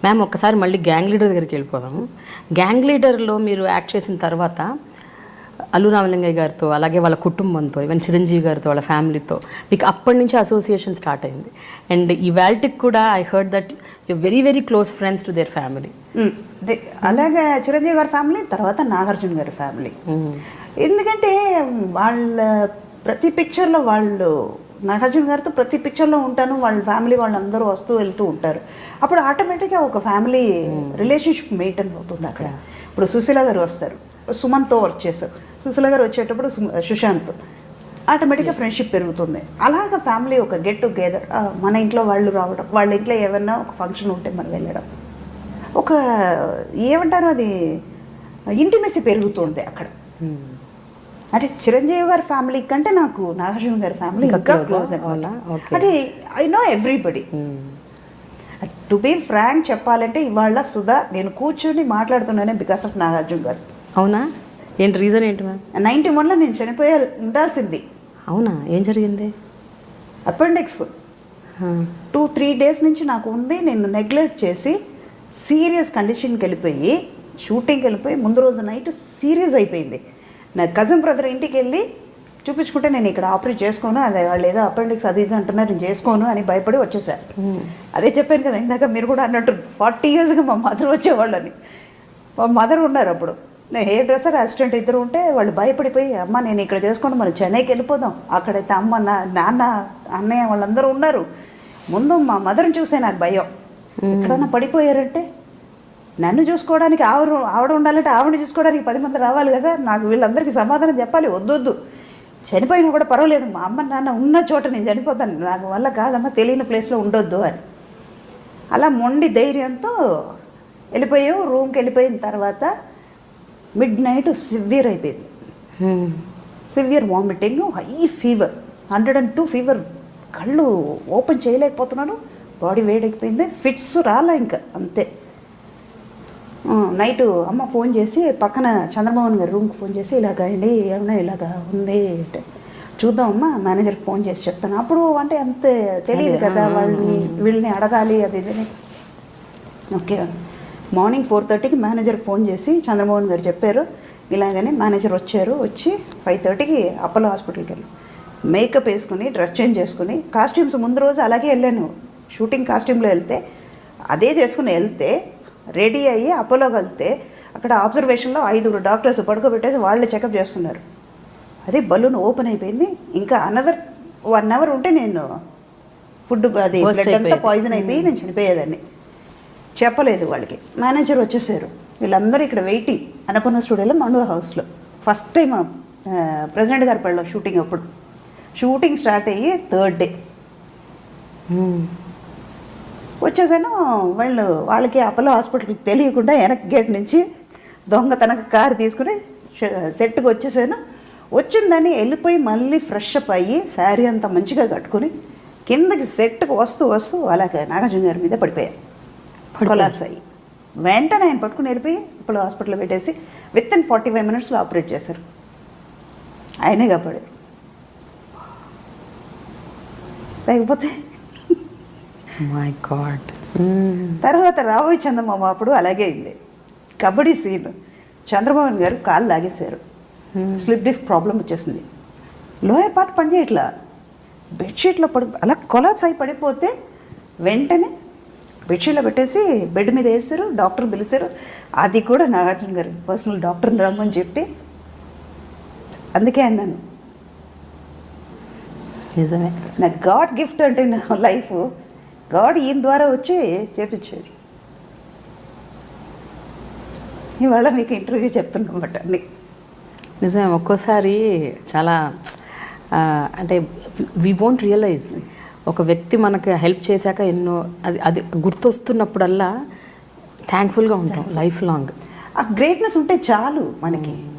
Ma'am ఒక్కసారి మళ్ళీ gang leader దగ్గరికి వెళ్ళిపోదాము. గ్యాంగ్ లీడర్లో మీరు యాక్ట్ చేసిన తర్వాత అల్లు రామలింగయ్య గారితో, అలాగే వాళ్ళ కుటుంబంతో, ఈవెన్ చిరంజీవి గారితో, వాళ్ళ ఫ్యామిలీతో మీకు అప్పటి నుంచి అసోసియేషన్ స్టార్ట్ అయింది. అండ్ ఇవాళకి కూడా I heard that you very very close friends to their family. అలాగే చిరంజీవి గారి ఫ్యామిలీ, తర్వాత నాగార్జున గారి ఫ్యామిలీ. ఎందుకంటే వాళ్ళ ప్రతి పిక్చర్లో వాళ్ళు, నాగార్జున గారితో ప్రతి పిక్చర్లో ఉంటాను, వాళ్ళ ఫ్యామిలీ వాళ్ళందరూ వస్తూ వెళ్తూ ఉంటారు. అప్పుడు ఆటోమేటిక్గా ఒక ఫ్యామిలీ రిలేషన్షిప్ మెయింటైన్ అవుతుంది అక్కడ. ఇప్పుడు సుశీల గారు వస్తారు, సుమన్తో వర్క్ చేస్తారు. సుశీల గారు వచ్చేటప్పుడు సుశాంత్, ఆటోమేటిక్గా ఫ్రెండ్షిప్ పెరుగుతుంది. అలాగ ఫ్యామిలీ ఒక గెట్ టుగెదర్, మన ఇంట్లో వాళ్ళు రావడం, వాళ్ళ ఇంట్లో ఏమన్నా ఒక ఫంక్షన్ ఉంటే మనం వెళ్ళడం, ఒక ఏమంటారు అది ఇంటిమెసి పెరుగుతుంది అక్కడ. అంటే చిరంజీవి గారి ఫ్యామిలీ కంటే నాకు నాగార్జున గారి ఫ్యామిలీ ఇంకా క్లోజ్ అనమాట. అంటే I know everybody. To be frank చెప్పాలంటే ఇవాళ సుధా నేను కూర్చొని మాట్లాడుతున్నానే బికాస్ ఆఫ్ నాగార్జున గారు. అవునా? ఏంటి రీజన్ ఏంటి మ్యామ్? 91లో నేను చనిపోయే ఉండాల్సింది. అవునా? ఏం జరిగింది? అపెండిక్స్ 2-3 డేస్ నుంచి నాకు ఉంది. నేను నెగ్లెక్ట్ చేసి సీరియస్ కండిషన్కి వెళ్ళిపోయి, షూటింగ్కి వెళ్ళిపోయి ముందు రోజు నైట్ సీరియస్ అయిపోయింది. నా కజిన్ బ్రదర్ ఇంటికి వెళ్ళి చూపించుకుంటే నేను ఇక్కడ ఆపరేట్ చేసుకోను, అదే వాళ్ళు ఏదో అపెండిక్స్ అది ఇది అంటున్నారు, నేను చేసుకోను అని భయపడి వచ్చేసారు. అదే చెప్పాను కదా ఇందాక, మీరు కూడా అన్నట్టు 40 yearsగా మా మదర్ వచ్చేవాళ్ళని. మా మదర్ ఉన్నారు అప్పుడు, హెయిర్ డ్రెస్సర్ అసిస్టెంట్ ఇద్దరు ఉంటే వాళ్ళు భయపడిపోయి, అమ్మ నేను ఇక్కడ చేసుకొని మనం చెన్నైకి వెళ్ళిపోదాం, అక్కడైతే అమ్మ నాన్న అన్నయ్య వాళ్ళందరూ ఉన్నారు. ముందు మా మదర్ని చూసే నాకు భయం. ఎక్కడన్నా పడిపోయారంటే నన్ను చూసుకోవడానికి ఆవిడ ఉండాలంటే ఆవిడని చూసుకోవడానికి 10 మంది రావాలి కదా, నాకు వీళ్ళందరికీ సమాధానం చెప్పాలి. వద్దొద్దు, చనిపోయినా కూడా పర్వాలేదు, మా అమ్మ నాన్న ఉన్న చోట నేను చనిపోతాను, నాకు వల్ల కాదమ్మా, తెలియని ప్లేస్లో ఉండొద్దు అని. అలా మొండి ధైర్యంతో వెళ్ళిపోయావు. రూమ్కి వెళ్ళిపోయిన తర్వాత మిడ్ నైట్ సివియర్ అయిపోయింది. Severe vomiting, high fever, 102 fever, కళ్ళు ఓపెన్ చేయలేకపోతున్నాను, బాడీ వేడెక్కిపోయింది, ఫిట్స్ రాలా ఇంకా అంతే. నైట్ అమ్మ ఫోన్ చేసి పక్కన చంద్రమోహన్ గారి రూమ్కి ఫోన్ చేసి, ఇలాగ అండి ఏమన్నా ఇలాగా ఉంది అంటే, చూద్దాం అమ్మ మేనేజర్కి ఫోన్ చేసి చెప్తాను. అప్పుడు అంటే అంత తెలియదు కదా వీళ్ళని అడగాలి అది ఇది. ఓకే, మార్నింగ్ 4:30కి మేనేజర్కి ఫోన్ చేసి చంద్రమోహన్ గారు చెప్పారు ఇలాగని. మేనేజర్ వచ్చారు. వచ్చి 5:30కి అపోలో హాస్పిటల్కి వెళ్ళాను. మేకప్ వేసుకుని, డ్రెస్ చేంజ్ చేసుకుని, కాస్ట్యూమ్స్ ముందు రోజు అలాగే వెళ్ళాను. షూటింగ్ కాస్ట్యూమ్లో వెళ్తే అదే చేసుకుని వెళ్తే, రెడీ అయ్యి అపోలోకి వెళ్తే అక్కడ ఆబ్జర్వేషన్లో 5 డాక్టర్స్ పడుకోబెట్టేసి వాళ్ళు చెకప్ చేస్తున్నారు. అదే బలూన్ ఓపెన్ అయిపోయింది. ఇంకా అనదర్ 1 hour ఉంటే నేను ఫుడ్ అది బ్లడ్ అంతా పాయిజన్ అయిపోయి నేను చనిపోయేదాన్ని. చెప్పలేదు వాళ్ళకి. మేనేజర్ వచ్చేసారు. వీళ్ళందరూ ఇక్కడ వెయిటింగ్ అన్నపూర్ణ స్టూడియోలో మండు హౌస్లో. ఫస్ట్ టైం ప్రెసిడెంట్ గారి పళ్ళలో షూటింగ్. అప్పుడు షూటింగ్ స్టార్ట్ అయ్యి 3rd డే వచ్చేసాను. వాళ్ళకి అపోలో హాస్పిటల్కి తెలియకుండా వెనక్ గేట్ నుంచి దొంగతనకు కారు తీసుకుని సెట్కి వచ్చేసాను. వచ్చిందని వెళ్ళిపోయి మళ్ళీ ఫ్రెష్ అప్ అయ్యి శారీ అంతా మంచిగా కట్టుకుని కిందకి సెట్కి వస్తూ అలాగే నాగార్జున గారి మీద పడిపోయారు. కొలాప్స్ అయ్యి వెంటనే ఆయన పట్టుకుని వెళ్ళిపోయి అపోలో హాస్పిటల్లో పెట్టేసి వితిన్ 45 minutesలో ఆపరేట్ చేశారు. ఆయనే కాపాడారు. లేకపోతే మై గాడ్. తర్వాత రాబోయే చందమామ అప్పుడు అలాగే అయింది. కబడ్డీ సీన్, చంద్రమోహన్ గారు కాళ్ళు లాగేశారు. స్లిప్ డిస్క్ ప్రాబ్లం వచ్చేసింది. లోయర్ పార్ట్ పనిచేయట్లా. బెడ్షీట్లో అలా కొలాప్స్ అయి పడిపోతే వెంటనే బెడ్షీట్లో పెట్టేసి బెడ్ మీద వేస్తారు. డాక్టర్ పిలిచారు. అది కూడా నాగార్జున గారు పర్సనల్ డాక్టర్ని రమ్మని చెప్పి, అందుకే అన్నాను నిజమే, నా గాడ్ గిఫ్ట్ అంటే నా లైఫ్ గాడ్ ఈయన ద్వారా వచ్చి చేపించారు. ఇవాళ మీకు ఇంటర్వ్యూ చెప్తున్నమాట అన్ని నిజమే. ఒక్కోసారి చాలా అంటే వీ వోంట్ రియలైజ్, ఒక వ్యక్తి మనకు హెల్ప్ చేశాక ఎన్నో అది గుర్తొస్తున్నప్పుడల్లా థ్యాంక్ఫుల్గా ఉంటాం లైఫ్ లాంగ్. ఆ గ్రేట్నెస్ ఉంటే చాలు మనకి.